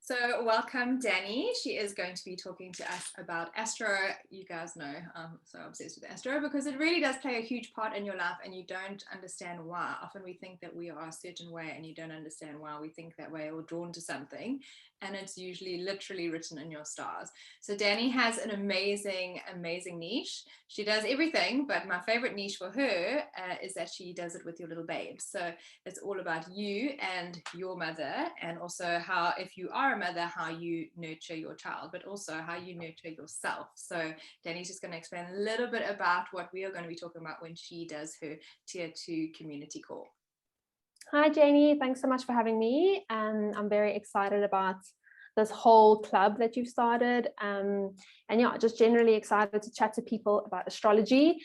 So welcome, Dani. She is going to be talking to us about astro. You guys know I'm so obsessed with astro because it really does play a huge part in your life and you don't understand why. Often we think that we are a certain way and you don't understand why we think that way or drawn to something. And it's usually literally written in your stars. So Dani has an amazing, amazing niche. She does everything, but my favorite niche for her is that she does it with your little babes. So it's all about you and your mother, and also how, if you are a mother, how you nurture your child, but also how you nurture yourself. So Dani's just going to explain a little bit about what we are going to be talking about when she does her tier 2 community call. Hi Janie, thanks so much for having me. I'm very excited about this whole club that you've started, and yeah, just generally excited to chat to people about astrology.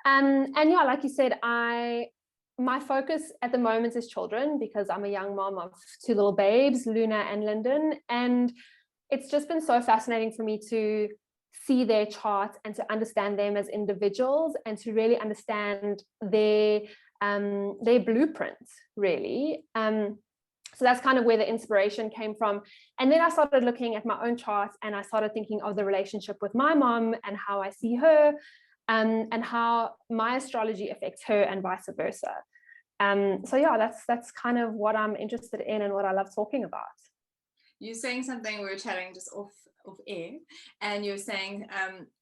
And yeah, like you said, my focus at the moment is children because I'm a young mom of two little babes, Luna and Lyndon, and it's just been so fascinating for me to see their charts and to understand them as individuals and to really understand their blueprint, really. So that's kind of where the inspiration came from. And then I started looking at my own charts and I started thinking of the relationship with my mom and how I see her, and how my astrology affects her and vice versa. So yeah, that's kind of what I'm interested in and what I love talking about. You're saying something, we were chatting just off air, and you're saying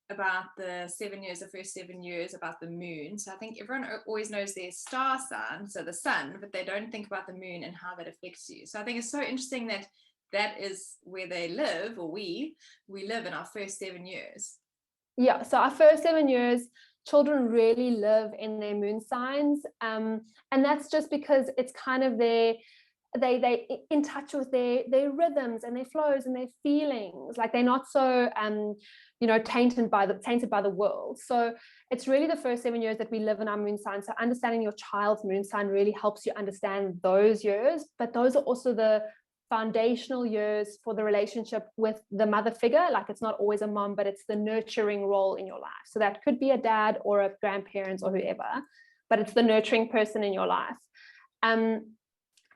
about the 7 years, the first 7 years, about the moon. So I think everyone always knows their star sign, so the sun, but they don't think about the moon and how that affects you. So I think it's so interesting that that is where they live, or we live in our first 7 years. Yeah, so our first 7 years, children really live in their moon signs, and that's just because it's kind of they in touch with their rhythms and their flows and their feelings. Like they're not so tainted by the world. So it's really the first 7 years that we live in our moon sign. So understanding your child's moon sign really helps you understand those years, but those are also the foundational years for the relationship with the mother figure. Like it's not always a mom, but it's the nurturing role in your life. So that could be a dad or a grandparent or whoever, but it's the nurturing person in your life.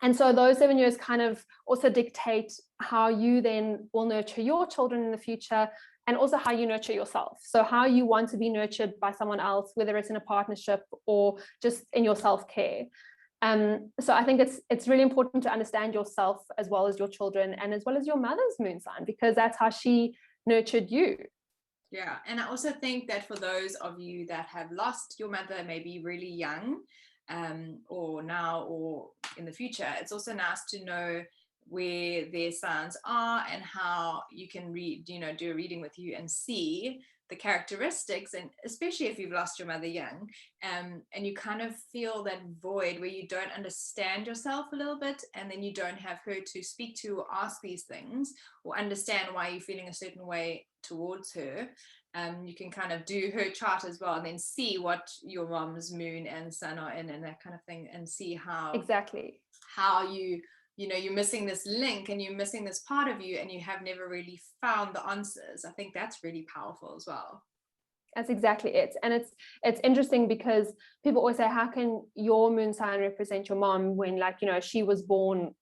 And so those 7 years kind of also dictate how you then will nurture your children in the future, and also how you nurture yourself. So how you want to be nurtured by someone else, whether it's in a partnership or just in your self-care. So I think it's really important to understand yourself as well as your children and as well as your mother's moon sign, because that's how she nurtured you. Yeah, and I also think that for those of you that have lost your mother maybe really young, or now or in the future, it's also nice to know where their signs are and how you can do a reading with you and see the characteristics, and especially if you've lost your mother young, and you kind of feel that void where you don't understand yourself a little bit, and then you don't have her to speak to or ask these things or understand why you're feeling a certain way towards her. You can kind of do her chart as well and then see what your mom's moon and sun are in and that kind of thing, and see how exactly how you're missing this link and you're missing this part of you and you have never really found the answers. I think that's really powerful as well. That's exactly it. And it's interesting because people always say, how can your moon sign represent your mom when, like, she was born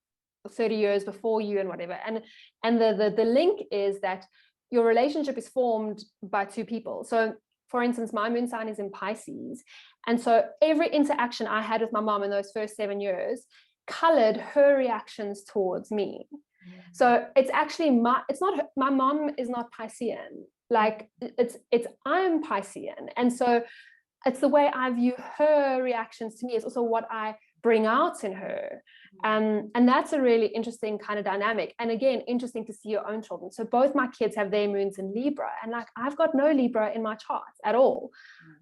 30 years before you and whatever. And the link is that your relationship is formed by two people. So for instance, my moon sign is in Pisces. And so every interaction I had with my mom in those first 7 years colored her reactions towards me. So it's actually my mom is not Piscean. Like it's I'm Piscean. And so it's the way I view her reactions to me is also what I bring out in her. And that's a really interesting kind of dynamic. And again, interesting to see your own children. So both my kids have their moons in Libra, and like I've got no Libra in my charts at all.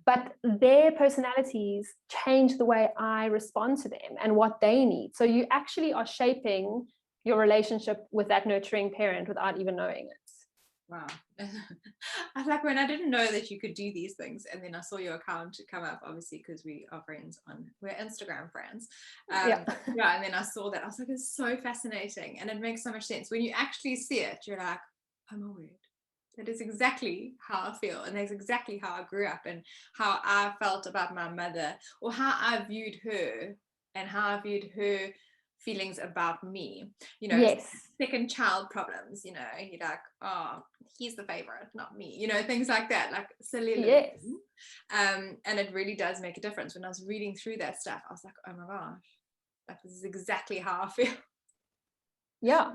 But their personalities change the way I respond to them and what they need. So you actually are shaping your relationship with that nurturing parent without even knowing it. Wow. I like when I didn't know that you could do these things, and then I saw your account come up, obviously because we're Instagram friends. Yeah, and then I saw that, I was like, it's so fascinating and it makes so much sense. When you actually see it, you're like, oh my word, that is exactly how I feel, and that's exactly how I grew up and how I felt about my mother, or how I viewed her and how I viewed her feelings about me, Yes. second child problems, you're like, oh, he's the favorite, not me, things like that, like silly little Yes. things. And it really does make a difference. When I was reading through that stuff, I was like, oh my gosh, this is exactly how I feel. Yeah.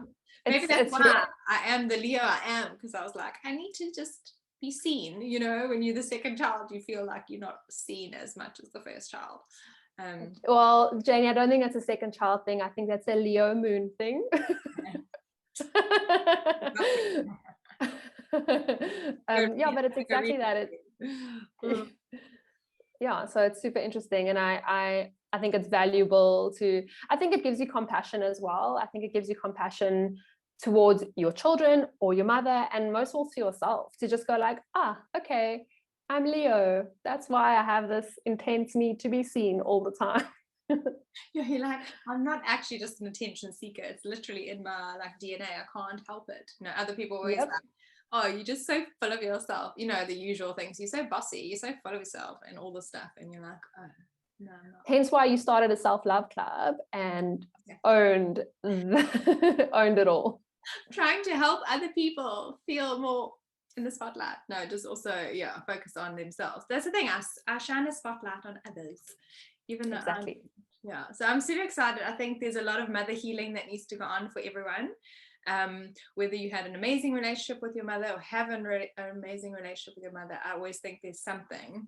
Maybe that's why I am the Leo I am, because I was like, I need to just be seen. When you're the second child, you feel like you're not seen as much as the first child. Well, Janie, I don't think that's a second child thing. I think that's a Leo moon thing. Yeah, but it's exactly that. Yeah, so it's super interesting, and I think it's valuable I think it gives you compassion as well. I think it gives you compassion towards your children or your mother, and most of all to yourself, to just go like, okay, I'm Leo. That's why I have this intense need to be seen all the time. You're like, I'm not actually just an attention seeker. It's literally in my DNA. I can't help it. Other people always like, oh, you're just so full of yourself. The usual things. You're so bossy. You're so full of yourself and all this stuff. And you're like, oh, no, I'm not. Hence why you started a self-love club and owned it all. Trying to help other people feel more in the spotlight. No, just also, focus on themselves. That's the thing. I shine a spotlight on others, even though exactly. So I'm super excited. I think there's a lot of mother healing that needs to go on for everyone. Whether you had an amazing relationship with your mother or have an amazing relationship with your mother, I always think there's something,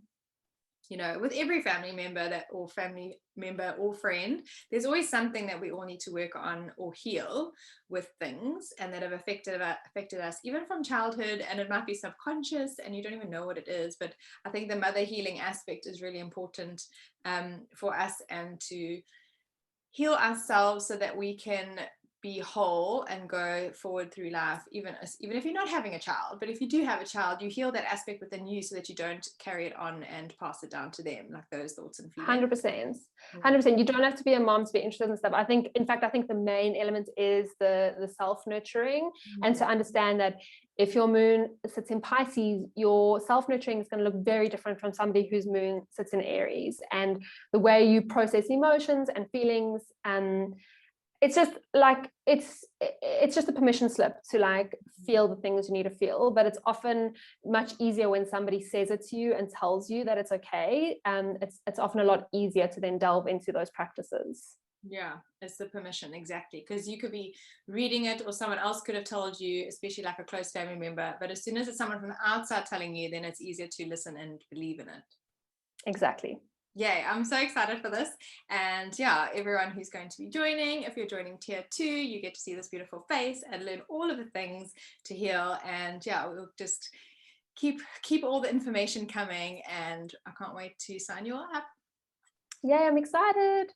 with every family member or friend, there's always something that we all need to work on or heal with things, and that have affected us even from childhood, and it might be subconscious and you don't even know what it is. But I think the mother healing aspect is really important for us, and to heal ourselves so that we can be whole and go forward through life, even if you're not having a child. But if you do have a child, you heal that aspect within you so that you don't carry it on and pass it down to them, like those thoughts and feelings. 100%. You don't have to be a mom to be interested in stuff. I think the main element is the self-nurturing, and to understand that if your moon sits in Pisces, your self-nurturing is going to look very different from somebody whose moon sits in Aries, and the way you process emotions and feelings, it's just like it's just a permission slip to like feel the things you need to feel. But it's often much easier when somebody says it to you and tells you that it's okay, and it's often a lot easier to then delve into those practices. Yeah, it's the permission, exactly, because you could be reading it or someone else could have told you, especially like a close family member, but as soon as it's someone from the outside telling you, then it's easier to listen and believe in it. Exactly. Yay, I'm so excited for this. And everyone who's going to be joining, if you're joining tier 2, you get to see this beautiful face and learn all of the things to heal. And we'll just keep all the information coming, and I can't wait to sign you all up. Yay, I'm excited.